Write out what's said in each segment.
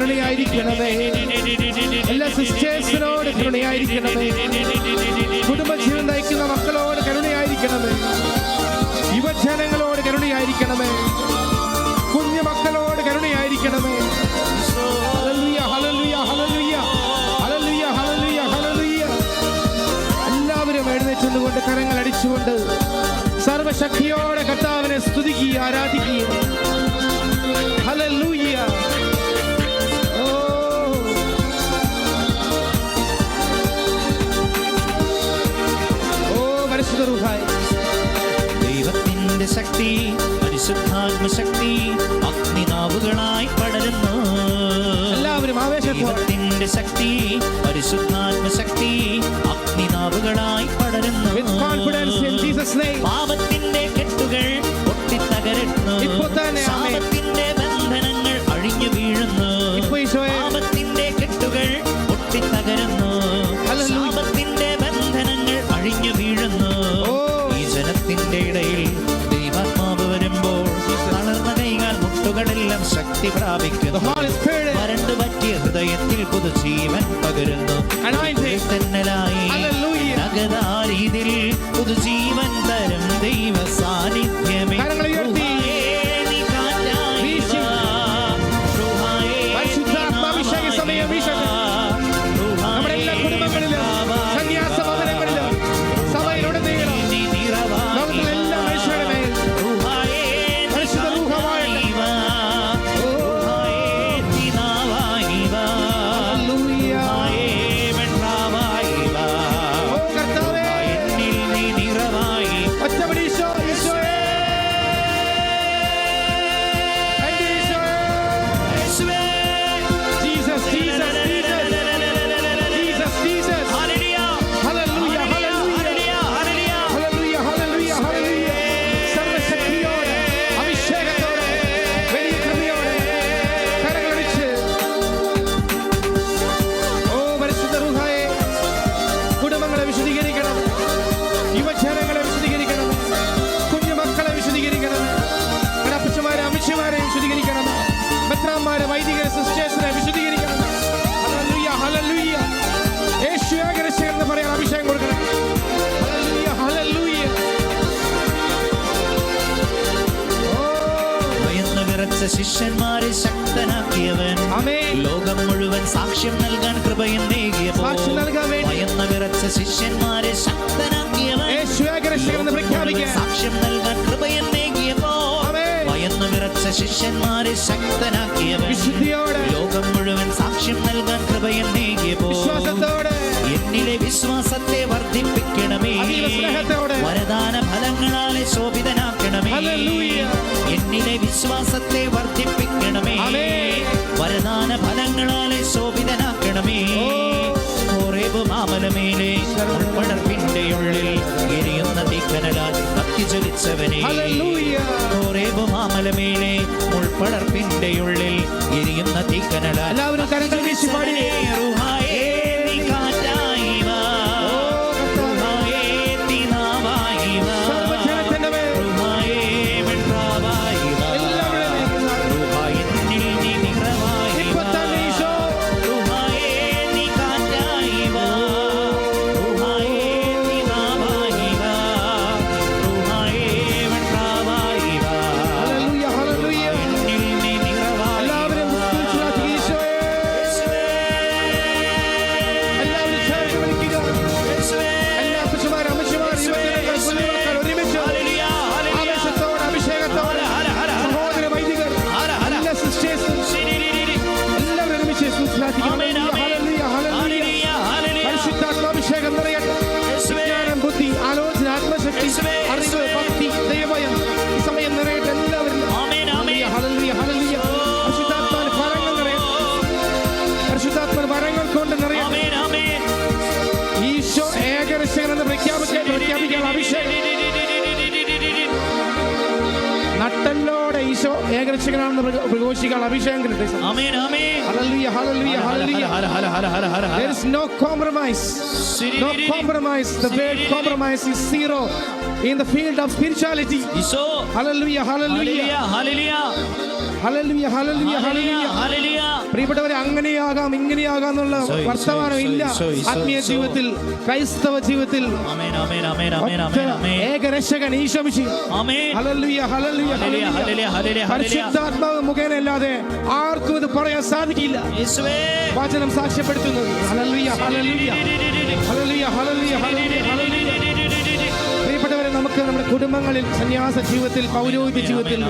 കരുണയായിരിക്കണമേ. എല്ലാ സിസ്റ്റേഴ്സിനോട് കരുണയായിരിക്കണമേ. കുടുംബജീവൻ നയിക്കുന്ന മക്കളോട് കരുണയായിരിക്കണമേ. യുവജനങ്ങളോട് കരുണയായിരിക്കണമേ. കുഞ്ഞു മക്കളോട് കരുണയായിരിക്കണമേ. ഹല്ലേലൂയ, ഹല്ലേലൂയ, ഹല്ലേലൂയ, ഹല്ലേലൂയ, ഹല്ലേലൂയ, ഹല്ലേലൂയ. എല്ലാവരും എഴുന്നേറ്റുകൊണ്ട് കരങ്ങൾ അടിച്ചുകൊണ്ട് സർവശക്തിയോടെ കർത്താവിനെ സ്തുതിക്കുക, ആരാധിക്കുക. ഹല്ലേലൂയ. പരിശുദ്ധ റൂഹായി ദൈവത്തിന്റെ ശക്തി, പരിശുദ്ധാത്മശക്തി അഗ്നിനാവുകളായി പടരുന്നു. എല്ലാവരും ദൈവത്തിന്റെ ശക്തി, പരിശുദ്ധാത്മശക്തി അഗ്നിനാവുകളായി പടരുന്നു. പാപത്തിന്റെ കെട്ടുകൾ പൊട്ടിത്തകരുന്നു. പാപത്തിന്റെ ബന്ധനങ്ങൾ അഴിഞ്ഞു വീഴുന്നു. പാപത്തിന്റെ കെട്ടുകൾ പൊട്ടിത്തകരുന്നു. പാപത്തിന്റെ ബന്ധനങ്ങൾ അഴിഞ്ഞു വീഴുന്നു. ഈ ജനത്തിന്റെ ഇടയിൽ ദൈവാത്മാവ് വരുമ്പോൾ തളർന്ന കൈകാൽ മുട്ടുകളെല്ലാം ശക്തി പ്രാപിക്കുന്നു. വരണ്ടു പറ്റിയ ഹൃദയത്തിൽ പുതുജീവൻ പകരുന്നു. നഗതാരീതിൽ പുതുജീവൻ തരും ദൈവ സാന്നിധ്യമേ. വൈദികരെ സിസ്റ്റേഴ്സിനെ വിശുദ്ധീകരിക്കണം. Hallelujah, hallelujah. യേശു ഏകരക്ഷകൻ എന്ന് പറയാൻ അഭിഷേകം കൊടുക്കണം. Hallelujah, hallelujah. ഭയന്ന് വിറച്ച ശിഷ്യന്മാരെ ശക്തനാക്കിയവൻ, ലോകം മുഴുവൻ സാക്ഷ്യം നൽകാൻ കൃപയും നേകിയപ്പോൾ ഭയന്ന് വിറച്ച ശിഷ്യന്മാരെ ശക്തനാക്കിയവൻ, സാക്ഷ്യം നൽകാൻ കൃപയും നേകിയപ്പോൾ ഭയന്ന് വിറച്ച ശിഷ്യന്മാരെ ശക്തനാക്കിയവൻ, ലോകം മുഴുവൻ സാക്ഷ്യം നൽകാൻ കൃപയും നേകിയപ്പോൾ എന്നിലെ വിശ്വാസത്തെ വർദ്ധിപ്പിക്കണമേ. വരദാന ഫലങ്ങളാലെ ശോഭിതനാക്കണമേ. എന്നിലെ വിശ്വാസത്തെ വർദ്ധിപ്പിക്കണമേ. വരദാന ഫലങ്ങളാലെ ശോഭിതനാക്കണമേ. ഹോറേബ് മാമലമേലെ പടർപ്പിന്റെ ഉള്ളിൽ എരിയുന്ന തീക്കനലാൽ കത്തിജ്വലിച്ചവനെ, ഹോറേബ് മാമലമേലെ മുൾപ്പടർപ്പിന്റെ ഉള്ളിൽ എരിയുന്ന തീക്കനലാൽ എല്ലാവരും കരങ്ങൾ വീശി പാടി നട്ടല്ലോടെ ഈശോ ഏകരക്ഷകനാണെന്ന് പ്രഘോഷിക്കാൻ അഭിഷേകം കിട്ടട്ടെ. ഹല്ലേലൂയ, ഹല്ലേലൂയ, hallelujah. There is no compromise. No compromise. The word compromise is zero in the field of spirituality. Hallelujah, hallelujah, hallelujah, hallelujah, hallelujah, hallelujah. പ്രിയപ്പെട്ടവരെ, അങ്ങനെയാകാം ഇങ്ങനെയാകാം എന്നുള്ള വർത്തമാനം ഇല്ല ആത്മീയ ജീവിതത്തിൽ, ക്രൈസ്തവ ജീവിതത്തിൽ. ഏകരക്ഷകൻ ഈശോ മിശിഹ. ഹല്ലേലൂയ, ഹല്ലേലൂയ, ഹല്ലേലൂയ. പരിശുദ്ധാത്മാവ് മുഖേന അല്ലാതെ ആർക്കും ഇത് പറയാൻ സാധിക്കില്ല. വചനം സാക്ഷ്യപ്പെടുത്തുന്നത്. ഹല്ലേലൂയ, ഹല്ലേലൂയ, ഹല്ലേലൂയ, ഹല്ലേലൂയ, ഹല്ലേലൂയ, ഹല്ലേലൂയ. പ്രിയപ്പെട്ടവരെ, നമുക്ക് നമ്മുടെ കുടുംബങ്ങളിൽ, സന്യാസ ജീവിതത്തിൽ, പൗരോഹിത്യ ജീവിതത്തിൽ,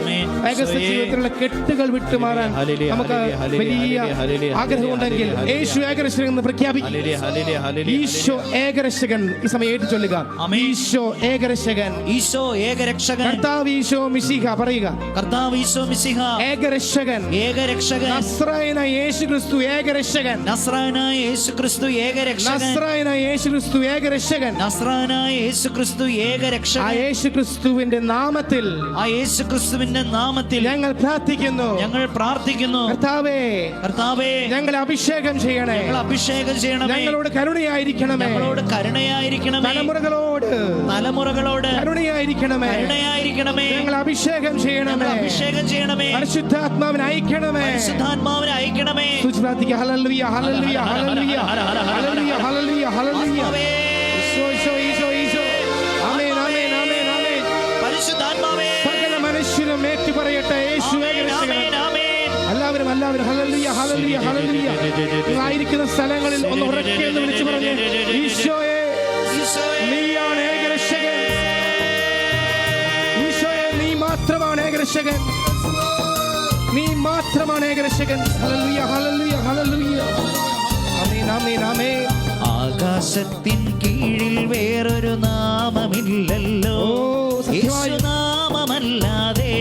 ഏകസ്വ ജീവിതത്തിലുള്ള കെട്ടുകൾ വിട്ടുമാറാൻ നമുക്ക് വലിയ ആഗ്രഹമുണ്ടെങ്കിൽ യേശു ഏകരക്ഷകൻ എന്ന് പ്രഖ്യാപിക്കും. ഈശോ ഏകരക്ഷകൻ. ഈ സമയം ഏറ്റു ചൊല്ലുക. ഈശോ ഏകരക്ഷകൻ. ഈശോ ഏകരക്ഷകൻ. കർത്താവ് ഈശോ മിശിഹ. പറയുക. കർത്താവ് ഈശോ മിശിഹ ഏകരക്ഷകൻ. ഏകരക്ഷകൻ. നസ്രായനായ യേശുക്രിസ്തു ഏകരക്ഷകൻ. നസ്രായനായ യേശുക്രിസ്തു ഏകരക്ഷകൻ. നസ്രായനായ യേശുക്രിസ്തു ഏകരക്ഷകൻ. നസ്രായനായ യേശുക്രിസ്തു ഏകരക്ഷകൻ. ആ യേശുക്രിസ്തുവിന്റെ നാമത്തിൽ, ആ യേശുക്രിസ്തുവിന്റെ നാമത്തിൽ ഞങ്ങൾ പ്രാർത്ഥിക്കുന്നു. ഞങ്ങൾ പ്രാർത്ഥിക്കുന്നു. കർത്താവേ, കർത്താവേ, ഞങ്ങളെ അഭിഷേകം ചെയ്യണേ. ഞങ്ങൾ അഭിഷേകം ചെയ്യണമേ. ഞങ്ങളോട് കരുണയായിരിക്കണമേ. ഞങ്ങളോട് കരുണയായിരിക്കണമേ. തലമുറകളോട് കരുണയായിരിക്കണമേ. കരുണയായിരിക്കണമേ. ഞങ്ങൾ അഭിഷേകം ചെയ്യണമേ. അഭിഷേകം ചെയ്യണമേ. പരിശുദ്ധാത്മാവിനെ അയക്കണമേ. പരിശുദ്ധാത്മാവിനെ അയക്കണമേ. പ്രാർത്ഥിക്കുക. ഹല്ലേലൂയ, ഹല്ലേലൂയ, ഹല്ലേലൂയ, ഹല്ലേലൂയ, ഹല്ലേലൂയ, ഹല്ലേലൂയ. ഈശോ, ഈശോ, ഈശോ, ഈശോ. ആമേൻ, ആമേൻ, ആമേൻ, ആമേൻ. പരിശുദ്ധാത്മാവേ, സകല മനുഷ്യരും ഏറ്റു പറയട്ടെ, യേശു ഏകരക്ഷകൻ. എല്ലാവരും എല്ലാവരും ഹല്ലേലൂയ, ഹല്ലേലൂയ, ഹല്ലേലൂയ. നിങ്ങളായിരിക്കുന്ന സ്ഥലങ്ങളിൽ ഒന്ന് ഉറക്കെ എന്ന് വിളിച്ചു പറഞ്ഞ്, ഈശോയെ, നീയാണ് ഏകരക്ഷകൻ. ഈശോയെ, നീ മാത്രമാണ് ഏകരക്ഷകൻ. നീ മാത്രമാണ് ഏകരക്ഷകൻ. ഹല്ലേലൂയ, ഹല്ലേലൂയ, ഹല്ലേലൂയ. ആമേൻ, ആമേൻ, ആമേൻ. ആകാശത്തിൻ കീഴിൽ വേറൊരു നാമമില്ലല്ലോ, യേശുനാമമല്ലാതെ,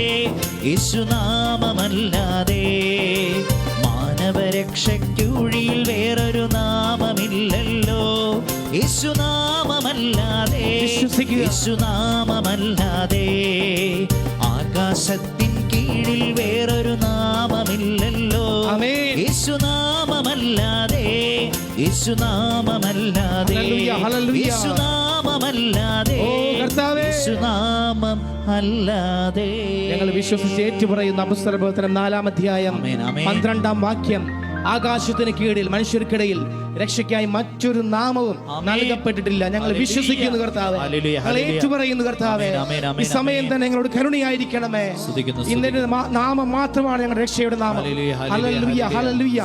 യേശുനാമമല്ലാതെ. മാനവരക്ഷയ്ക്കുഴിയിൽ വേറൊരു നാമമില്ലല്ലോ, യേശുനാമമല്ലാതെ, യേശുനാമമല്ലാതെ. ആകാശത്തിൻ കീഴിൽ വേറൊരു നാമമില്ലല്ലോ, യേശുനാമമല്ലാതെ, യേശുനാമമല്ലാതെ, യേശുനാമമല്ലാതെ, യേശുനാമം അല്ലാതെ. ഞങ്ങൾ വിശ്വസിച്ച് ഏറ്റുപറയുന്ന അപ്പോസ്തലപ്രവർത്തനം 4-ാം അധ്യായം 12-ാം വാക്യം. ആകാശത്തിന് കീഴിൽ മനുഷ്യർക്കിടയിൽ രക്ഷയ്ക്കായി മറ്റൊരു നാമവും നൽകപ്പെട്ടിട്ടില്ല. ഞങ്ങൾ വിശ്വസിക്കുന്നു കർത്താവേ, ഞങ്ങൾ ഏറ്റുപറയുന്നു കർത്താവേ. ഈ സമയം തന്നെ ഞങ്ങളോട് കരുണയായിരിക്കണമേ. ഇന്നൊരു നാമം മാത്രമാണ് ഞങ്ങളുടെ രക്ഷയുടെ നാമം. Hallelujah, hallelujah.